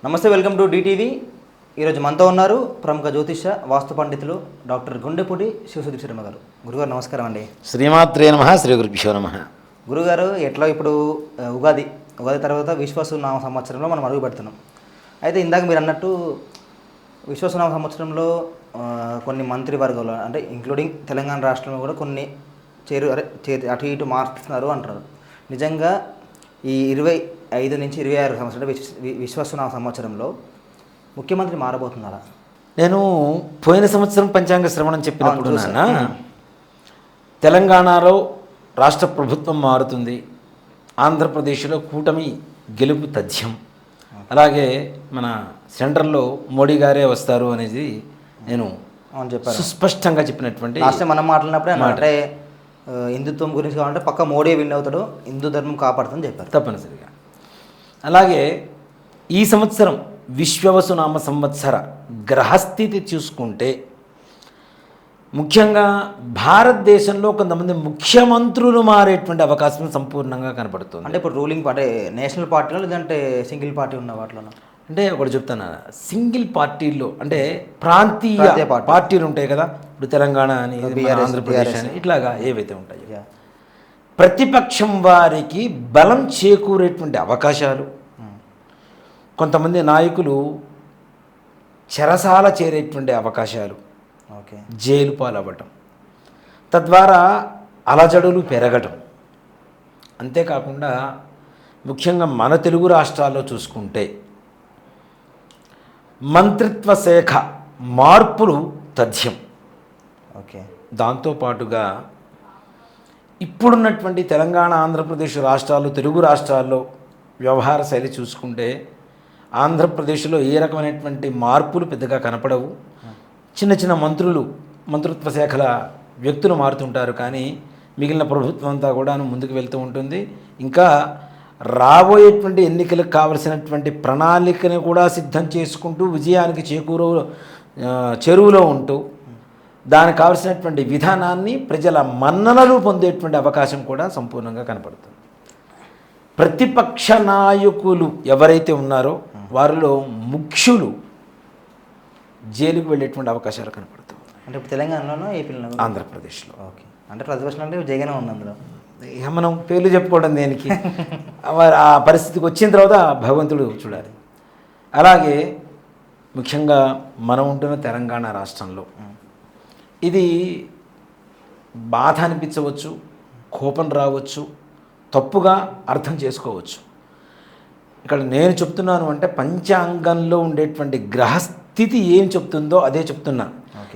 నమస్తే, welcome to DTV. ఈరోజు మనతో ఉన్నారు ప్రముఖ జ్యోతిష వాస్తు పండితులు డాక్టర్ గుండెపూడి శివసుధీర్ శర్మ గారు. గురుగారు నమస్కారం అండి. శ్రీమాత్రే నమః, శ్రీ గురుభ్యో నమః. గురుగారు, ఎట్లా ఇప్పుడు ఉగాది తర్వాత విశ్వాసనామ సంవత్సరంలో మనం అడుగు పెడుతున్నాం. అయితే ఇందాక మీరు అన్నట్టు విశ్వాసనామ సంవత్సరంలో కొన్ని మంత్రివర్గాలు అంటే ఇంక్లూడింగ్ తెలంగాణ రాష్ట్రంలో కూడా కొన్ని అటు ఇటు మారుస్తున్నారు అంటారు. నిజంగా ఈ 25 నుంచి 26 సంవత్సరాలు విశ్వాసనామ సంవత్సరంలో ముఖ్యమంత్రి మారబోతున్నారా? నేను పోయిన సంవత్సరం పంచాంగ శ్రవణం చెప్పినప్పుడు తెలంగాణలో రాష్ట్ర ప్రభుత్వం మారుతుంది, ఆంధ్రప్రదేశ్లో కూటమి గెలుపు తథ్యం, అలాగే మన సెంట్రల్లో మోడీ గారే వస్తారు అనేది నేను సుస్పష్టంగా చెప్పినటువంటి మనం మాట్లాడినప్పుడే అంటే హిందుత్వం గురించి కావాలంటే పక్క మోడీ విన్ అవుతాడు, హిందూ ధర్మం కాపాడుతుందని చెప్పారు. తప్పనిసరిగా. అలాగే ఈ సంవత్సరం విశ్వవసునామ సంవత్సర గ్రహస్థితి చూసుకుంటే ముఖ్యంగా భారతదేశంలో కొంతమంది ముఖ్యమంత్రులు మారేటువంటి అవకాశం సంపూర్ణంగా కనపడుతుంది. అంటే ఇప్పుడు రూలింగ్ అంటే నేషనల్ పార్టీలో లేదంటే సింగిల్ పార్టీ ఉన్న వాటిలో? అంటే ఒకటి చెప్తాను, సింగిల్ పార్టీల్లో అంటే ప్రాంతీయ పార్టీలు ఉంటాయి కదా, ఇప్పుడు తెలంగాణ అని, ఆంధ్రప్రదేశ్ అని, ఇట్లాగా ఏవైతే ఉంటాయో ప్రతిపక్షం వారికి బలం చేకూరేటువంటి అవకాశాలు, కొంతమంది నాయకులు చెరసాల చేరేటువంటి అవకాశాలు, జైలు పాలవ్వటం, తద్వారా అలజడులు పెరగటం. అంతేకాకుండా ముఖ్యంగా మన తెలుగు రాష్ట్రాల్లో చూసుకుంటే మంత్రిత్వ శాఖ మార్పులు తథ్యం. దాంతోపాటుగా ఇప్పుడున్నటువంటి తెలంగాణ, ఆంధ్రప్రదేశ్ రాష్ట్రాలు, తెలుగు రాష్ట్రాల్లో వ్యవహార శైలి చూసుకుంటే ఆంధ్రప్రదేశ్లో ఏ రకమైనటువంటి మార్పులు పెద్దగా కనపడవు. చిన్న చిన్న మంత్రిత్వ శాఖల వ్యక్తులు మారుతుంటారు, కానీ మిగిలిన ప్రభుత్వం అంతా కూడా ముందుకు వెళ్తూ ఉంటుంది. ఇంకా రాబోయేటువంటి ఎన్నికలకు కావలసినటువంటి ప్రణాళికని కూడా సిద్ధం చేసుకుంటూ విజయానికి చెరువులో ఉంటూ దానికి కావలసినటువంటి విధానాన్ని ప్రజల మన్ననలు పొందేటువంటి అవకాశం కూడా సంపూర్ణంగా కనపడుతుంది. ప్రతిపక్ష నాయకులు ఎవరైతే ఉన్నారో వారిలో ముఖ్యులు జైలుకు వెళ్ళేటువంటి అవకాశాలు కనపడుతుంది. అంటే ఇప్పుడు తెలంగాణలోనో, ఏపీలో, ఆంధ్రప్రదేశ్లో. ఓకే. అంటే ప్రతిపక్షం అంటే జగన్ ఉంది అందులో. ఇక మనం పేర్లు చెప్పుకోవడం దేనికి, ఆ పరిస్థితికి వచ్చిన తర్వాత భగవంతుడు చూడాలి. అలాగే ముఖ్యంగా మనం ఉంటున్న తెలంగాణ రాష్ట్రంలో ఇది బాధ అనిపించవచ్చు, కోపం రావచ్చు, తప్పుగా అర్థం చేసుకోవచ్చు. ఇక్కడ నేను చెప్తున్నాను అంటే పంచాంగంలో ఉండేటువంటి గ్రహస్థితి ఏం చెప్తుందో అదే చెప్తున్నా.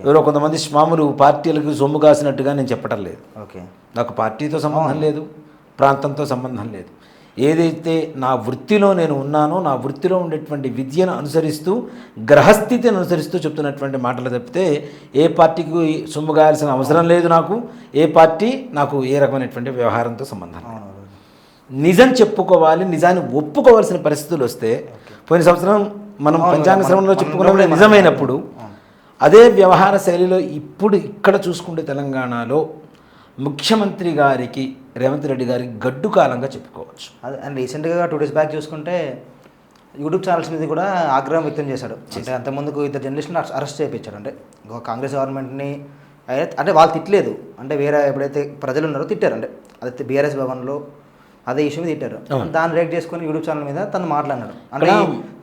ఎవరో కొంతమంది స్వాములు పార్టీలకు సొమ్ము కాసినట్టుగా నేను చెప్పటం లేదు. నాకు పార్టీతో సంబంధం లేదు, ప్రాంతంతో సంబంధం లేదు. ఏదైతే నా వృత్తిలో నేను ఉన్నానో, నా వృత్తిలో ఉండేటువంటి విద్యను అనుసరిస్తూ, గ్రహస్థితిని అనుసరిస్తూ చెప్తున్నటువంటి మాటలు తప్పితే ఏ పార్టీకి సొమ్ము కాయాల్సిన అవసరం లేదు. ఏ పార్టీ నాకు ఏ రకమైనటువంటి వ్యవహారంతో సంబంధం లేదు. నిజం చెప్పుకోవాలి, నిజాన్ని ఒప్పుకోవాల్సిన పరిస్థితులు వస్తే, పోయిన సంవత్సరం మనం పంచాంగ శ్రవణంలో చెప్పుకున్నప్పుడు నిజమైనప్పుడు అదే వ్యవహార శైలిలో ఇప్పుడు ఇక్కడ చూసుకుంటే తెలంగాణలో ముఖ్యమంత్రి గారికి, రేవంత్ రెడ్డి గారికి గడ్డు కాలంగా చెప్పుకోవచ్చు. అది అండ్ రీసెంట్గా 2 days బ్యాక్ చూసుకుంటే యూట్యూబ్ ఛానల్స్ మీద కూడా ఆగ్రహం వ్యక్తం చేశాడు. అంటే అంతకుముందుకు 2 జర్నలిస్టులను అరెస్ట్ చేయించాడు. అంటే కాంగ్రెస్ గవర్నమెంట్ని అంటే వాళ్ళు తిట్టలేదు, అంటే వేరే ఎప్పుడైతే ప్రజలు ఉన్నారో తిట్టారు. అంటే అదే బీఆర్ఎస్ భవన్లో అదే ఇష్యూ మీద తిట్టారు. దాన్ని రేట్ చేసుకుని యూట్యూబ్ ఛానల్ మీద తను మాట్లాడినాడు. అంటే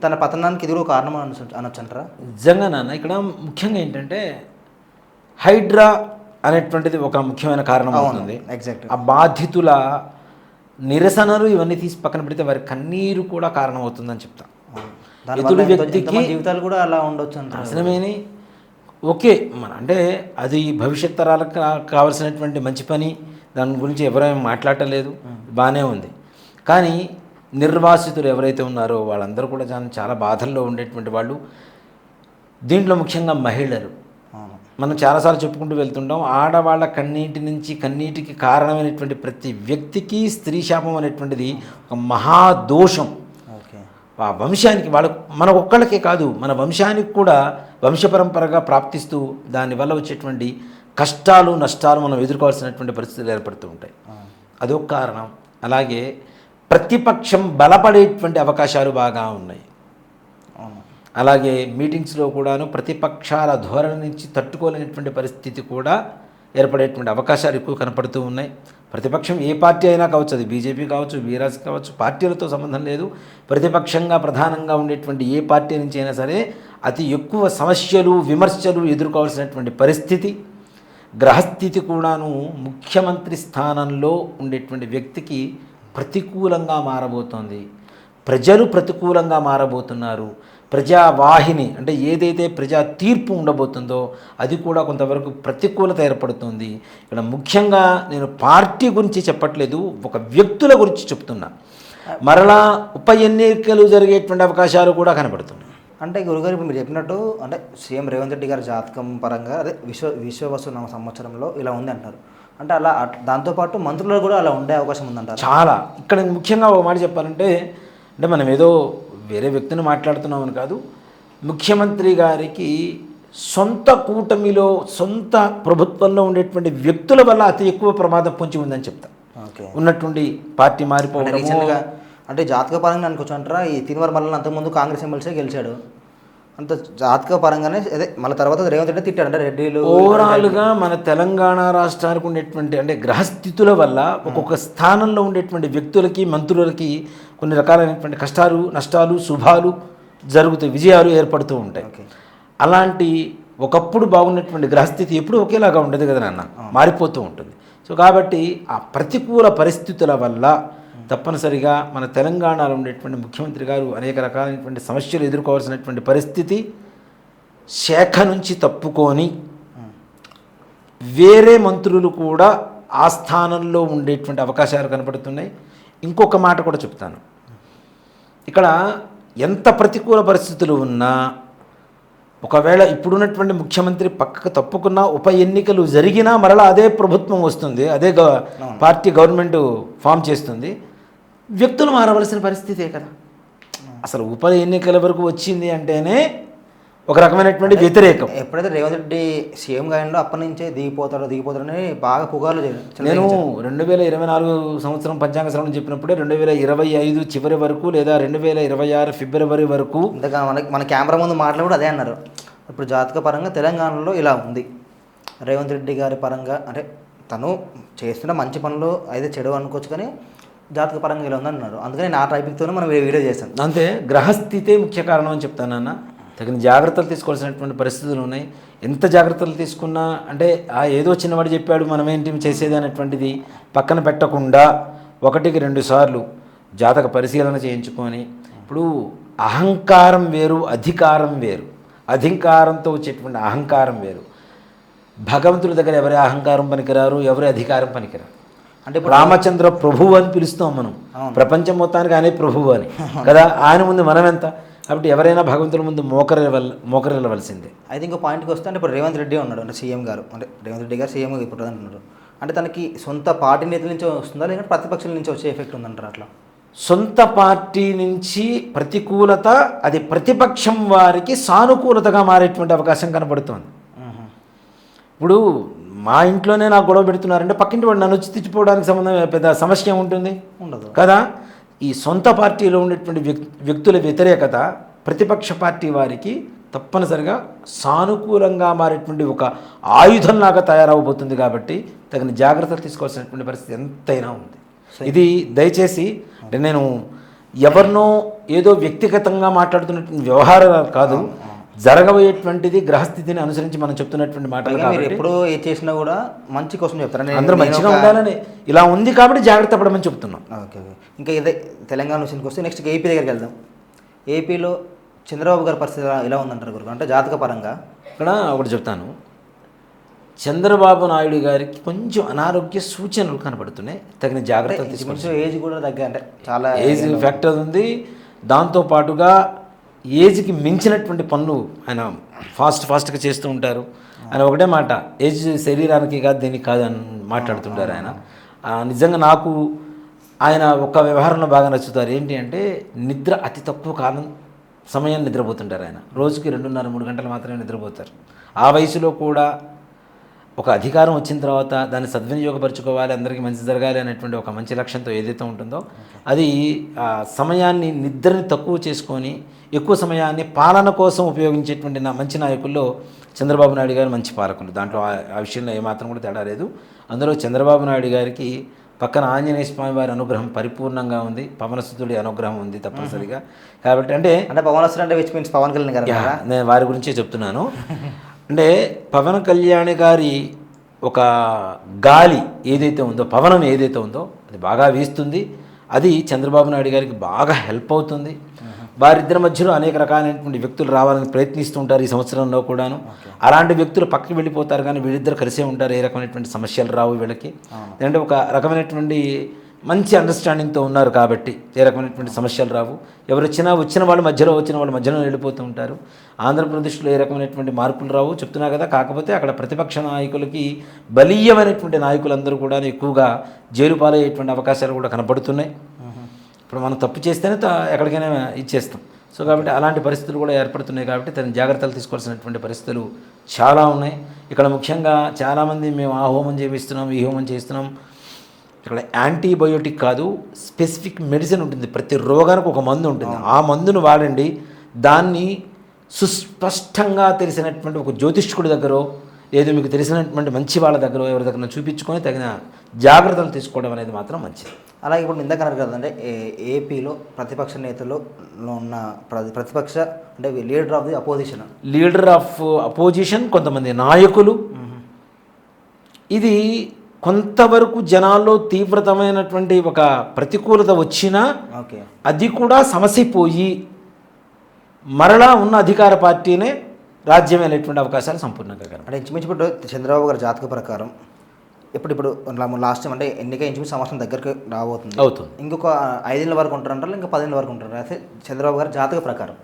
తన పతనానికి ఇది కూడా కారణం అనొచ్చు అంటారా? నిజంగా నాన్న, ఇక్కడ ముఖ్యంగా ఏంటంటే హైడ్రా అనేటువంటిది ఒక ముఖ్యమైన కారణం అవుతుంది. ఎగ్జాక్ట్. ఆ బాధితుల నిరసనలు ఇవన్నీ తీసి పక్కన పెడితే వారి కన్నీరు కూడా కారణం అవుతుందని చెప్తా. ఎదుటి వ్యక్తికి జీవితాలు కూడా అలా ఉండొచ్చు నాశనమేని. ఓకే, అంటే అది భవిష్యత్ తరాలకు కావాల్సినటువంటి మంచి పని, దాని గురించి ఎవరేం మాట్లాడలేదు, బాగానే ఉంది. కానీ నిర్వాసితులు ఎవరైతే ఉన్నారో వాళ్ళందరూ కూడా చాలా బాధల్లో ఉండేటువంటి వాళ్ళు. దీంట్లో ముఖ్యంగా మహిళలు. మనం చాలాసార్లు చెప్పుకుంటూ వెళ్తుంటాం, ఆడవాళ్ళ కన్నీటికి కారణమైనటువంటి ప్రతి వ్యక్తికి స్త్రీ శాపం అనేటువంటిది ఒక మహాదోషం. ఆ వంశానికి, మన ఒక్కళ్ళకే కాదు, మన వంశానికి కూడా వంశపరంపరగా ప్రాప్తిస్తూ దానివల్ల వచ్చేటువంటి కష్టాలు, నష్టాలు మనం ఎదుర్కోవాల్సినటువంటి పరిస్థితులు ఏర్పడుతూ ఉంటాయి. అదొక కారణం. అలాగే ప్రతిపక్షం బలపడేటువంటి అవకాశాలు బాగా ఉన్నాయి. అవును. అలాగే మీటింగ్స్లో కూడాను ప్రతిపక్షాల ధోరణి నుంచి తట్టుకోలేనటువంటి పరిస్థితి కూడా ఏర్పడేటువంటి అవకాశాలు ఎక్కువ కనపడుతూ ఉన్నాయి. ప్రతిపక్షం ఏ పార్టీ అయినా కావచ్చు, అది బీజేపీ కావచ్చు, బీఆర్ఎస్ కావచ్చు, పార్టీలతో సంబంధం లేదు. ప్రతిపక్షంగా ప్రధానంగా ఉండేటువంటి ఏ పార్టీ నుంచి అయినా సరే అతి ఎక్కువ సమస్యలు విమర్శలు ఎదుర్కోవాల్సినటువంటి పరిస్థితి. గ్రహస్థితి కూడాను ముఖ్యమంత్రి స్థానంలో ఉండేటువంటి వ్యక్తికి ప్రతికూలంగా మారబోతోంది. ప్రజలు ప్రతికూలంగా మారబోతున్నారు. ప్రజావాహిని అంటే ఏదైతే ప్రజా తీర్పు ఉండబోతుందో అది కూడా కొంతవరకు ప్రతికూలత ఏర్పడుతుంది. ఇక్కడ ముఖ్యంగా నేను పార్టీ గురించి చెప్పట్లేదు, ఒక వ్యక్తుల గురించి చెప్తున్నా. మరలా ఉప ఎన్నికలు జరిగేటువంటి అవకాశాలు కూడా కనబడుతున్నాయి. అంటే గురుగారు ఇప్పుడు మీరు చెప్పినట్టు అంటే సీఎం రేవంత్ రెడ్డి గారి జాతకం పరంగా అదే విశ్వవసు నామ సంవత్సరంలో ఇలా ఉంది అంటారు. అంటే అలా దాంతోపాటు మంత్రులు కూడా అలా ఉండే అవకాశం ఉందంటారు. చాలా ఇక్కడ ముఖ్యంగా ఒక మాట చెప్పాలంటే, అంటే మనం ఏదో వేరే వ్యక్తిని మాట్లాడుతున్నామని కాదు, ముఖ్యమంత్రి గారికి సొంత కూటమిలో సొంత ప్రభుత్వంలో ఉండేటువంటి వ్యక్తుల వల్ల అతి ఎక్కువ ప్రమాదం పొంచి ఉందని చెప్తా. ఓకే. ఉన్నటువంటి పార్టీ మారిపోవడం రీసెంట్గా అంటే జాతక పరంగా అనుకోవచ్చు అంటారా, ఈ తిరువర్ మల్లన్న అంతకుముందు కాంగ్రెస్ ఎమ్మెల్సీ గెలిచాడు, అంత జాతక పరంగానే అదే మళ్ళీ తర్వాత రేవంత్ రెడ్డి తిట్టాడు అంటే రెడ్డిలు. ఓవరాల్గా మన తెలంగాణ రాష్ట్రానికి ఉండేటువంటి అంటే గ్రహస్థితుల వల్ల ఒక్కొక్క స్థానంలో ఉండేటువంటి వ్యక్తులకి మంత్రులకి కొన్ని రకాలైనటువంటి కష్టాలు నష్టాలు శుభాలు జరుగుతాయి, విజయాలు ఏర్పడుతూ ఉంటాయి. అలాంటి ఒకప్పుడు బాగున్నటువంటి గ్రహస్థితి ఎప్పుడు ఒకేలాగా ఉండదు కదా నాన్న, మారిపోతూ ఉంటుంది. సో కాబట్టి ఆ ప్రతికూల పరిస్థితుల వల్ల తప్పనిసరిగా మన తెలంగాణలో ఉండేటువంటి ముఖ్యమంత్రి గారు అనేక రకాలైనటువంటి సమస్యలు ఎదుర్కోవాల్సినటువంటి పరిస్థితి. శాఖ నుంచి తప్పుకొని వేరే మంత్రులు కూడా ఆ స్థానంలో ఉండేటువంటి అవకాశాలు కనపడుతున్నాయి. ఇంకొక మాట కూడా చెప్తాను, ఇక్కడ ఎంత ప్రతికూల పరిస్థితులు ఉన్నా ఒకవేళ ఇప్పుడున్నటువంటి ముఖ్యమంత్రి పక్కకు తప్పుకున్నా ఉప ఎన్నికలు జరిగినా మరలా అదే ప్రభుత్వం వస్తుంది, అదే పార్టీ గవర్నమెంట్ ఫామ్ చేస్తుంది. వ్యక్తులు మారవలసిన పరిస్థితే కదా. అసలు ఉప ఎన్నికల వరకు వచ్చింది అంటేనే ఒక రకమైనటువంటి వ్యతిరేకం. ఎప్పుడైతే రేవంత్ రెడ్డి సీఎం గాయంలో అప్పటి నుంచే దిగిపోతాడని బాగా పుకార్లు నేను 2024 సంవత్సరం పంచాంగ శ్రవణం చెప్పినప్పుడే 2025 చివరి వరకు లేదా 2026 ఫిబ్రవరి వరకు ఇంతగా మన కెమెరా ముందు మాట్లాడి అదే అన్నారు. ఇప్పుడు జాతక పరంగా తెలంగాణలో ఇలా ఉంది, రేవంత్ రెడ్డి గారి పరంగా అంటే తను చేస్తున్న మంచి పనులు అయితే చెడు అనుకోవచ్చు, కానీ జాతక పరంగా ఇలా ఉందన్నారు. అందుకని నా టాపిక్తోనే మనం వీడియో చేశాను. అంతే, గ్రహస్థితే ముఖ్య కారణం అని చెప్తానన్న. తగిన జాగ్రత్తలు తీసుకోవాల్సినటువంటి పరిస్థితులు ఉన్నాయి. ఎంత జాగ్రత్తలు తీసుకున్నా అంటే ఏదో చిన్నవాడు చెప్పాడు మనమేంటి చేసేది అనేటువంటిది పక్కన పెట్టకుండా 1-2 సార్లు జాతక పరిశీలన చేయించుకొని, ఇప్పుడు అహంకారం వేరు అధికారం వేరు. అధికారంతో వచ్చేటువంటి అహంకారం వేరు. భగవంతుడి దగ్గర ఎవరి అహంకారం పనికిరారు, ఎవరి అధికారం పనికిరారు. అంటే రామచంద్ర ప్రభువు అని పిలుస్తాం మనం, ప్రపంచం మొత్తానికి ఆయనే ప్రభువు అని కదా. ఆయన ముందు మనం ఎంత, కాబట్టి ఎవరైనా భగవంతుల ముందు మోకరిల్లవలసిందే. అయితే ఇంకో పాయింట్కి వస్తే అంటే ఇప్పుడు రేవంత్ రెడ్డి ఉన్నాడు అంటే సీఎం గారు, అంటే రేవంత్ రెడ్డి గారు సీఎం ఇప్పుడు అంటున్నాడు, అంటే తనకి సొంత పార్టీ నేతల నుంచి వస్తుందా లేదంటే ప్రతిపక్షాల నుంచి వచ్చే ఎఫెక్ట్ ఉందంటారు? అట్లా సొంత పార్టీ నుంచి ప్రతికూలత, అది ప్రతిపక్షం వారికి సానుకూలతగా మారేటువంటి అవకాశం కనబడుతోంది. ఇప్పుడు మా ఇంట్లోనే నాకు గొడవ పెడుతున్నారంటే పక్కింటి వాడు నన్ను వచ్చి తెచ్చిపోవడానికి సంబంధం పెద్ద సమస్య ఉంటుంది ఉండదు కదా. ఈ సొంత పార్టీలో ఉండేటువంటి వ్యక్తుల వ్యతిరేకత ప్రతిపక్ష పార్టీ వారికి తప్పనిసరిగా సానుకూలంగా మారేటువంటి ఒక ఆయుధంలాగా తయారవబోతుంది. కాబట్టి తగిన జాగ్రత్తలు తీసుకోవాల్సినటువంటి పరిస్థితి ఎంతైనా ఉంది. ఇది దయచేసి అంటే నేను ఎవరినో ఏదో వ్యక్తిగతంగా మాట్లాడుతున్నటువంటి వ్యవహారాలు కాదు, జరగబోయేటువంటిది గ్రహస్థితిని అనుసరించి మనం చెప్తున్నటువంటి మాటలు. మీరు ఎప్పుడు ఏ చేసినా కూడా మంచి కోసం చెప్తారు, అందరూ మంచిగా ఉండాలని ఇలా ఉంది కాబట్టి జాగ్రత్త పడమని చెప్తున్నాం. ఓకే. ఇంకా ఇదే తెలంగాణ విషయానికి వస్తే నెక్స్ట్ ఏపీ దగ్గరికి వెళ్దాం. ఏపీలో చంద్రబాబు గారి పరిస్థితి ఎలా ఉందంటారు గురు? అంటే జాతక పరంగా ఇక్కడ ఒకటి చెప్తాను, చంద్రబాబు నాయుడు గారికి కొంచెం అనారోగ్య సూచనలు కనబడుతున్నాయి. తగిన జాగ్రత్తలు తీసుకోవాలి. ఏజ్ కూడా దగ్గర అంటే చాలా ఏజ్ ఫ్యాక్టర్ ఉంది. దాంతోపాటుగా ఏజ్కి మించినటువంటి పనులు ఆయన ఫాస్ట్గా చేస్తూ ఉంటారు. ఆయన ఒకటే మాట, ఏజ్ శరీరానికి కాదు దీనికి కాదు అని మాట్లాడుతుంటారు ఆయన. నిజంగా నాకు ఆయన ఒక్క వ్యవహారంలో బాగా నచ్చుతారు. ఏంటి అంటే నిద్ర అతి తక్కువ కాలం సమయం నిద్రపోతుంటారు ఆయన. రోజుకి 2.5-3 గంటలు మాత్రమే నిద్రపోతారు. ఆ వయసులో కూడా ఒక అధికారం వచ్చిన తర్వాత దాన్ని సద్వినియోగపరచుకోవాలి, అందరికీ మంచి జరగాలి అనేటువంటి ఒక మంచి లక్ష్యంతో ఏదైతే ఉంటుందో అది ఆ సమయాన్ని నిద్రని తక్కువ చేసుకొని ఎక్కువ సమయాన్ని పాలన కోసం ఉపయోగించేటువంటి మంచి నాయకుల్లో చంద్రబాబు నాయుడు గారు మంచి పాలకులు. దాంట్లో ఆ విషయంలో ఏమాత్రం కూడా తేడా లేదు. అందులో చంద్రబాబు నాయుడు గారికి పక్కన ఆంజనేయ స్వామి వారి అనుగ్రహం పరిపూర్ణంగా ఉంది, పవనసుతుడి అనుగ్రహం ఉంది తప్పనిసరిగా. కాబట్టి అంటే పవనసుడు అంటే విచ్ మీన్స్ పవన్ కళ్యాణ్ గారు కదా? నేను వారి గురించే చెప్తున్నాను. అంటే పవన్ కళ్యాణ్ గారి ఒక గాలి ఏదైతే ఉందో, పవనం ఏదైతే ఉందో అది బాగా వీస్తుంది. అది చంద్రబాబు నాయుడు గారికి బాగా హెల్ప్ అవుతుంది. వారిద్దరి మధ్యలో అనేక రకాలైనటువంటి వ్యక్తులు రావాలని ప్రయత్నిస్తూ ఉంటారు ఈ సంవత్సరంలో కూడాను. అలాంటి వ్యక్తులు పక్కకి వెళ్ళిపోతారు, కానీ వీళ్ళిద్దరు కలిసే ఉంటారు. ఏ రకమైనటువంటి సమస్యలు రావు వీళ్ళకి. అంటే ఒక రకమైనటువంటి మంచి అండర్స్టాండింగ్తో ఉన్నారు కాబట్టి ఏ రకమైనటువంటి సమస్యలు రావు. ఎవరు వచ్చిన వాళ్ళు మధ్యలో వెళ్ళిపోతూ ఉంటారు. ఆంధ్రప్రదేశ్లో ఏ రకమైనటువంటి మార్పులు రావు చెప్తున్నా కదా. కాకపోతే అక్కడ ప్రతిపక్ష నాయకులకి బలీయమైనటువంటి నాయకులందరూ కూడా ఎక్కువగా జైలు పాలయ్యేటువంటి అవకాశాలు కూడా కనపడుతున్నాయి. ఇప్పుడు మనం తప్పు చేస్తేనే ఎక్కడికైనా ఇచ్చేస్తాం. సో కాబట్టి అలాంటి పరిస్థితులు కూడా ఏర్పడుతున్నాయి. కాబట్టి తన జాగ్రత్తలు తీసుకోవాల్సినటువంటి పరిస్థితులు చాలా ఉన్నాయి. ఇక్కడ ముఖ్యంగా చాలామంది మేము ఆ హోమం చేపిస్తున్నాం, ఈ హోమం చేస్తున్నాం. ఇక్కడ యాంటీబయోటిక్ కాదు, స్పెసిఫిక్ మెడిసిన్ ఉంటుంది. ప్రతి రోగానికి ఒక మందు ఉంటుంది. ఆ మందును వాడండి. దాన్ని సుస్పష్టంగా తెలిసినటువంటి ఒక జ్యోతిష్కుడి దగ్గర, ఏదో మీకు తెలిసినటువంటి మంచి వాళ్ళ దగ్గర ఎవరి దగ్గర చూపించుకొని తగిన జాగ్రత్తలు తీసుకోవడం అనేది మాత్రం మంచిది. అలాగే ఇప్పుడు ఇందాక అన్నారు కదంటే ఏపీలో ప్రతిపక్ష నేతల్లో ఉన్న ప్రతిపక్ష అంటే leader of the opposition, leader of opposition కొంతమంది నాయకులు, ఇది కొంతవరకు జనాల్లో తీవ్రతమైనటువంటి ఒక ప్రతికూలత వచ్చినా అది కూడా సమసిపోయి మరలా ఉన్న అధికార పార్టీనే రాజ్యం అనేటువంటి అవకాశాలు సంపూర్ణంగా కనుక అంటే ఇంచుమించు చంద్రబాబు గారి జాతక ప్రకారం ఇప్పుడు లాస్ట్ టైం అంటే ఎన్నిక ఇంచుమించు సంవత్సరం దగ్గరికి అవుతుంది. ఇంకొక 5 ఏళ్ళ వరకు ఉంటారంటారు, ఇంకా 10 ఏళ్ళ వరకు ఉంటారు. అయితే చంద్రబాబు గారి జాతక ప్రకారం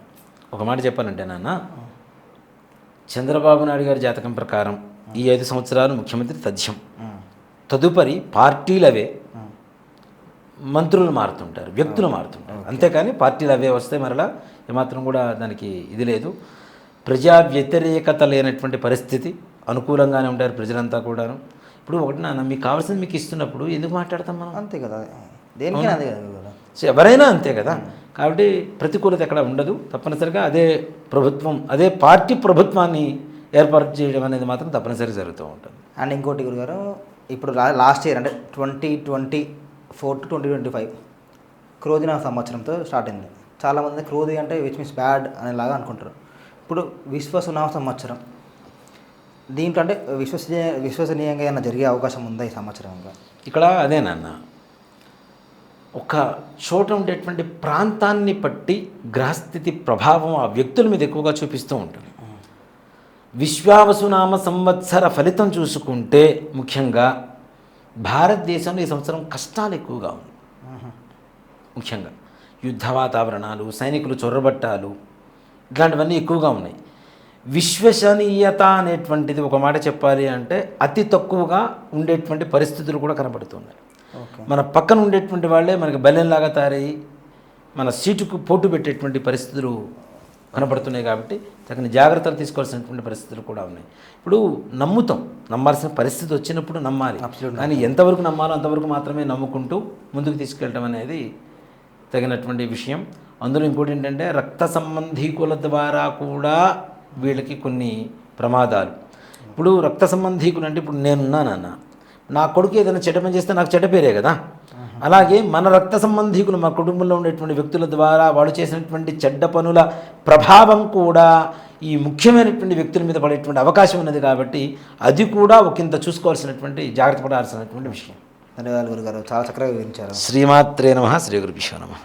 ఒక మాట చెప్పాలంటే నాన్న, చంద్రబాబు నాయుడు గారి జాతకం ప్రకారం ఈ 5 సంవత్సరాలు ముఖ్యమంత్రి తథ్యం. తదుపరి పార్టీలు అవే, మంత్రులు మారుతుంటారు, వ్యక్తులు మారుతుంటారు. అంతేకాని పార్టీలు అవే వస్తే మరలా ఏమాత్రం కూడా దానికి ఇది లేదు. ప్రజా వ్యతిరేకత లేనటువంటి పరిస్థితి, అనుకూలంగానే ఉంటారు ప్రజలంతా కూడాను. ఇప్పుడు ఒకటి నాన్న, మీకు కావాల్సింది మీకు ఇస్తున్నప్పుడు ఎందుకు మాట్లాడతాం మనం? అంతే కదా, దేనికైనా అదే కదా, సో ఎవరైనా అంతే కదా. కాబట్టి ప్రతికూలత ఎక్కడ ఉండదు. తప్పనిసరిగా అదే ప్రభుత్వం, అదే పార్టీ ప్రభుత్వాన్ని ఏర్పాటు చేయడం అనేది మాత్రం తప్పనిసరిగా జరుగుతూ ఉంటుంది. అండ్ ఇంకోటి గురుగారు, ఇప్పుడు లాస్ట్ ఇయర్ అంటే 2024 to 2025 క్రోధిన సంవత్సరంతో స్టార్ట్ అయింది. చాలామంది క్రోధి అంటే విచ్ మీన్స్ బ్యాడ్ అనేలాగా అనుకుంటారు. ఇప్పుడు విశ్వసునామ సంవత్సరం, దీంట్లో అంటే విశ్వసనీయంగా ఏమైనా జరిగే అవకాశం ఉందా ఈ సంవత్సరం? ఇక్కడ అదే నాన్న, ఒక చోట ఉండేటువంటి ప్రాంతాన్ని బట్టి గ్రహస్థితి ప్రభావం ఆ వ్యక్తుల మీద ఎక్కువగా చూపిస్తూ ఉంటుంది. విశ్వావసునామ సంవత్సర ఫలితం చూసుకుంటే ముఖ్యంగా భారతదేశంలో ఈ సంవత్సరం కష్టాలు ఎక్కువగా ఉన్నాయి. ముఖ్యంగా యుద్ధ వాతావరణాలు, సైనికులు చొరబట్టాలు, ఇట్లాంటివన్నీ ఎక్కువగా ఉన్నాయి. విశ్వసనీయత అనేటువంటిది ఒక మాట చెప్పాలి అంటే అతి తక్కువగా ఉండేటువంటి పరిస్థితులు కూడా కనబడుతున్నాయి. మన పక్కన ఉండేటువంటి వాళ్ళే మనకి బలెంలాగా తయారయ్యి మన సీటుకు పోటు పెట్టేటువంటి పరిస్థితులు కనబడుతున్నాయి. కాబట్టి తగిన జాగ్రత్తలు తీసుకోవాల్సినటువంటి పరిస్థితులు కూడా ఉన్నాయి. ఇప్పుడు నమ్మాల్సిన పరిస్థితి వచ్చినప్పుడు నమ్మాలి, కానీ ఎంతవరకు నమ్మాలో అంతవరకు మాత్రమే నమ్ముకుంటూ ముందుకు తీసుకెళ్ళటం అనేది తగినటువంటి విషయం. అందులో ఇంకోటి ఏంటంటే రక్త సంబంధీకుల ద్వారా కూడా వీళ్ళకి కొన్ని ప్రమాదాలు. ఇప్పుడు రక్త సంబంధీకులు అంటే ఇప్పుడు నేనున్నానన్న, నా కొడుకు ఏదైనా చెడ్డ పని చేస్తే నాకు చెడ్డ పేరే కదా. అలాగే మన రక్త సంబంధీకులు, మా కుటుంబంలో ఉండేటువంటి వ్యక్తుల ద్వారా వాళ్ళు చేసినటువంటి చెడ్డ పనుల ప్రభావం కూడా ఈ ముఖ్యమైనటువంటి వ్యక్తుల మీద పడేటువంటి అవకాశం ఉన్నది. కాబట్టి అది కూడా ఒకంత చూసుకోవాల్సినటువంటి, జాగ్రత్త పడాల్సినటువంటి విషయం. ధన్యవాదాలు గురుగారు, చాలా చక్కగా వివరించారు. శ్రీమాత్రే నమః. శ్రీ గురుభ్యో నమః.